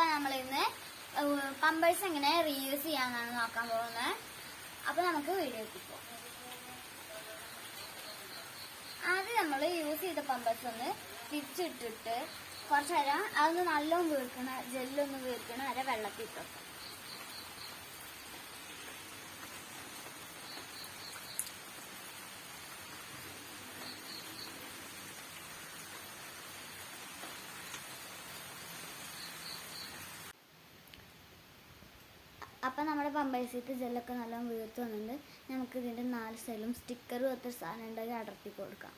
അപ്പൊ നമ്മൾ ഇന്ന് പമ്പേഴ്സ് എങ്ങനെ റീയൂസ് ചെയ്യാന്നാണ് നോക്കാൻ പോകുന്നത്. അപ്പൊ നമുക്ക് വീഡിയോക്ക് പോകാം. ആദ്യം നമ്മൾ യൂസ് ചെയ്ത പമ്പേഴ്സ് ഒന്ന് തിരിച്ചിട്ടിട്ട് കുറച്ച് നേരം അതൊന്ന് നല്ലോണം വീർക്കണ ജെല്ലൊന്ന് വീർക്കണ വരെ വെള്ളത്തിൽ ഇട്ടു. അപ്പം നമ്മുടെ പമ്പേഴ്സിട്ട് ജെല്ലൊക്കെ നല്ലോണം വീർത്ത് വന്നിട്ടുണ്ട്. നമുക്ക് ഇതിൻ്റെ 4 സൈഡിലും സ്റ്റിക്കർ പോലത്തെ സാധനം ഉണ്ടെങ്കിൽ അടർത്തി കൊടുക്കാം.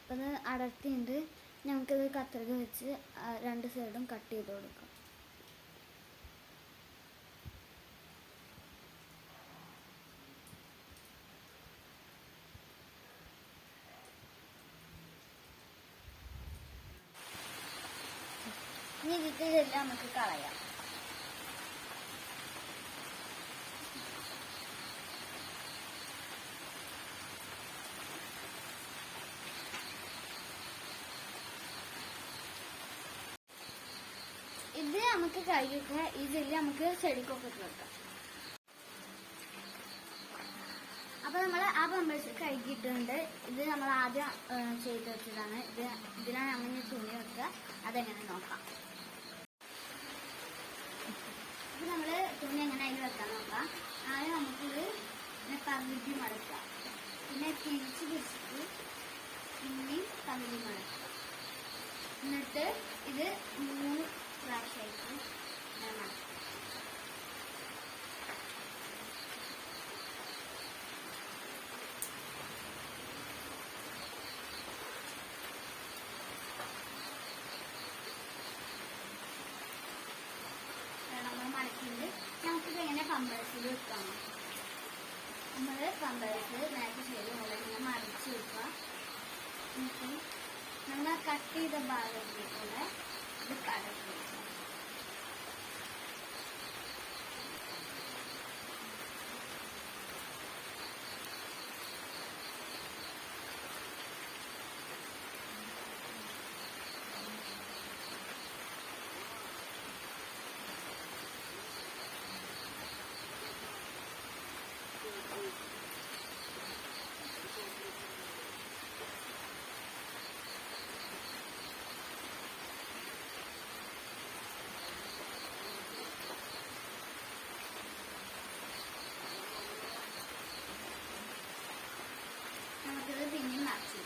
അപ്പം അത് അടർത്തിയുണ്ട്. നമുക്കിത് കത്രിക വെച്ച് 2 സൈഡും കട്ട് ചെയ്ത് കൊടുക്കാം. ഇനി ഇതിലെല്ലാം നമുക്ക് കളയാം. ഇത് നമുക്ക് കഴുകിയൊക്കെ ഈ ജെല്ലി നമുക്ക് ചെടിക്കൊക്കെ ഇട്ട് വെക്കാം. അപ്പൊ നമ്മൾ ആ പമ്പേഴ്സ് കഴുകിയിട്ടുണ്ട്. ഇത് നമ്മൾ ആദ്യം ചെയ്ത് വെച്ചതാണ്. ഇതിനാണ് അങ്ങനെ തുണി വെക്കുക. അതെങ്ങനെ നോക്കാം. ഇത് നമ്മള് തുണി എങ്ങനെ അതിൽ വെക്കാൻ നോക്കാം. ആദ്യം നമുക്കിത് പകുതി മടക്കാം. പിന്നെ തിരിച്ച് പിടിച്ചിട്ട് പിന്നെയും പകുതി മടക്കാം. എന്നിട്ട് ഇത് 3 പ്രാവശ്യമായിട്ട് മടക്കാം. മടക്കിയിട്ട് നമുക്കിത് എങ്ങനെ പമ്പേഴ്സിൽ വെക്കാം. നമ്മൾ പമ്പേഴ്സ് നേരത്തെ ചെയ്ത് ഇങ്ങനെ മറിച്ച് വെക്കുക. എന്നിട്ട് നമ്മൾ കട്ട് ചെയ്ത ഭാഗത്തേക്കൂടെ ഇത് കടക്കി വെക്കുക. നമുക്കിത് പിന്നെയും മറിച്ച്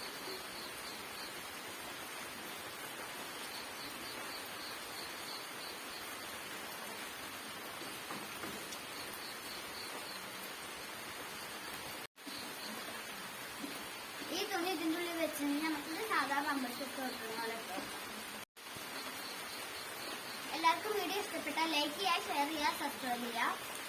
ഈ തുണി ഇതിൻ്റെ ഉള്ളിൽ വെച്ചിട്ടുണ്ടെങ്കിൽ നമുക്കിത് സാധാ പമ്പേഴ്സ് ഒക്കെ വെക്കുന്ന പോലെ. എല്ലാവർക്കും വീഡിയോ ഇഷ്ടപ്പെട്ടാൽ ലൈക്ക് ചെയ്യുക, ഷെയർ ചെയ്യുക, സബ്സ്ക്രൈബ് ചെയ്യുക.